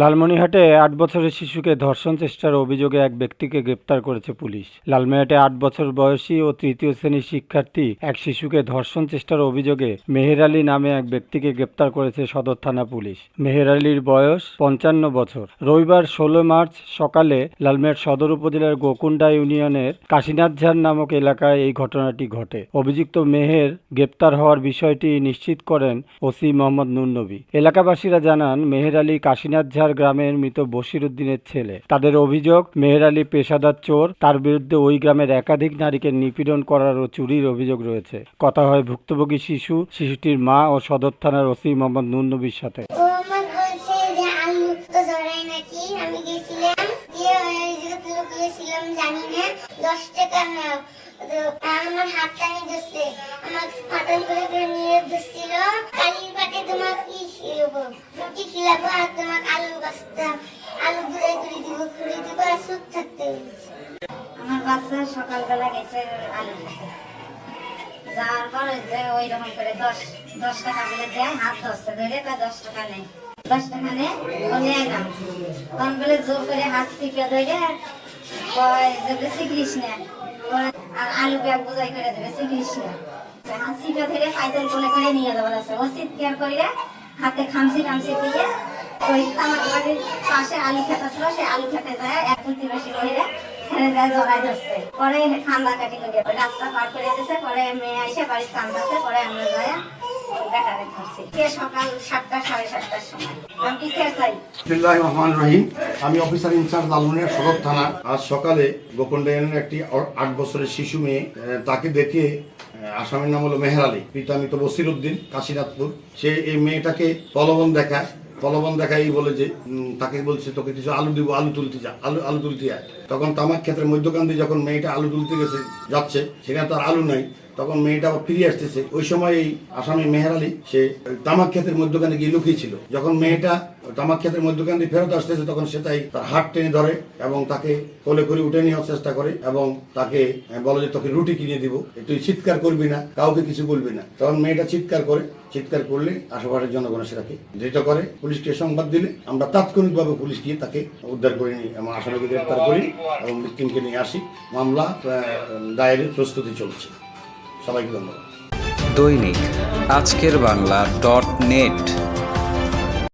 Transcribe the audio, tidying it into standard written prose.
লালমনিরহাটে ৮ বছরের শিশুকে ধর্ষণ চেষ্টার অভিযোগে এক ব্যক্তিকে গ্রেপ্তার করেছে পুলিশ। লালমনিরহাটে ৮ বছর বয়সী ও তৃতীয় শ্রেণীর শিক্ষার্থী এক শিশুকে ধর্ষণ চেষ্টার অভিযোগে মেহের আলী নামে এক ব্যক্তিকে গ্রেপ্তার করেছে সদর থানা পুলিশ। মেহের আলীর বয়স ৫৫ বছর। রবিবার ১৬ মার্চ সকালে লালমনিরহাট সদর উপজেলার গোকুন্ডা ইউনিয়নের কাশীনাথঝাড় নামক এলাকায় এই ঘটনাটি ঘটে। অভিযুক্ত মেহের গ্রেপ্তার হওয়ার বিষয়টি নিশ্চিত করেন ওসি মোহাম্মদ নূর নবী। এলাকাবাসীরা জানান, মেহের আলী কাশীনাথঝাড় গ্রামের মৃত বশির উদ্দিনের ছেলে। তাদের অভিযোগ, মেহের আলী পেশাদার চোর। তার বিরুদ্ধে ওই গ্রামের একাধিক নারীকে নিপীড়ন করার ও চুরির অভিযোগ রয়েছে। কথা হয় ভুক্তভোগী শিশুটির মা ও সদর থানার ওসি মোহাম্মদ নূর নবীর সাথে। আমার হাত টানি ধরছে, আমার ফাটাল করে নিয়ে ধরছিল। কালির পাটে তোমার কি খিলাবো, রুটি খিলাবো, আর তোমার আলু বাস্তাম, আলু ধুয়ে করে দিব, খুঁড়ে দিব, আর সুখ থাকতে বলছে। আমার বাচ্চা সকালবেলা গেছে আলু খেতে, যাওয়ার পর ওই রকম করে 10 টাকা বলে দেয়, হাত ধরছে, ধরে 10 টাকা নেই, 10 টাকা নেই বলে এলাম, তখন বলে জোর করে হাত শিখে ধরে শিখিস না, আর আলু ব্যাগ বোঝাই করে দেবে শিখিস না, হাত শিখে ধরে পাইতেল কোলে করে নিয়ে যাওয়া যাচ্ছে। ও চিৎকার করে হাতে খামচি দিয়ে ওই আমার বাড়ির পাশে আলু খেতে ছিল, সে আলু খেতে যায় এক প্রতিবেশী মহিলা জড়াই ধরছে। পরে ঠান্ডা কাটি করে রাস্তা পার করে দিচ্ছে। পরে মেয়ে এসে বাড়ির কান্দাছে, পরে আমরা যাই বেটারে ধরছি। সকাল 7টা 7:30টার সময়। আমি কি চাই? বিসমিল্লাহির রহমানির রহিম। আমি অফিসার ইনচার্জ লালমনিরহাট সদর থানা। আজ সকালে গোকুন্ডা ইউনিয়নের একটি 8 বছরের শিশু মেয়ে, তাকে দেখে আসামির নাম হলো মেহের আলী, পিতা মৃত বশির উদ্দিন, কাশীনাথপুর। সে এই মেয়েটাকে প্রলোভন দেখায় বলে যে তাকে বলছে তোকে কিছু আলু দিব, আলু তুলতে যা, আলু তুলতে যায়। তখন তামাক ক্ষেত্রে মধ্যখান দিয়ে যখন মেয়েটা আলু তুলতে যাচ্ছে, সেখানে তার আলু নাই। তখন মেয়েটা আবার ফিরে আসতেছে। ওই সময় এই আসামি মেহের আলী সে তামাক ক্ষেতের মধ্যখানে গিয়ে লুকিয়েছিল। যখন মেয়েটা তামাক ক্ষেতের মধ্যখান দিয়ে ফেরত আসতেছে, তখন সে তাই তার হাত টেনে ধরে এবং তাকে কোলে করে উঠে নেওয়ার চেষ্টা করে এবং তাকে বলে যে তোকে রুটি কিনে দিব, তুই চিৎকার করবি না, কাউকে কিছু বলবি না। তখন মেয়েটা চিৎকার করলে আশেপাশের জনগণ সেটাকে ধৃত করে। পুলিশকে সংবাদ দিলে আমরা তাৎক্ষণিকভাবে পুলিশ গিয়ে তাকে উদ্ধার করে নিই এবং আসামিকে গ্রেপ্তার করি এবং ভিকটিমকে নিয়ে আসি। মামলা দায়েরের প্রস্তুতি চলছে। সবাইকে ধন্যবাদ। দৈনিক আজকের বাংলা .net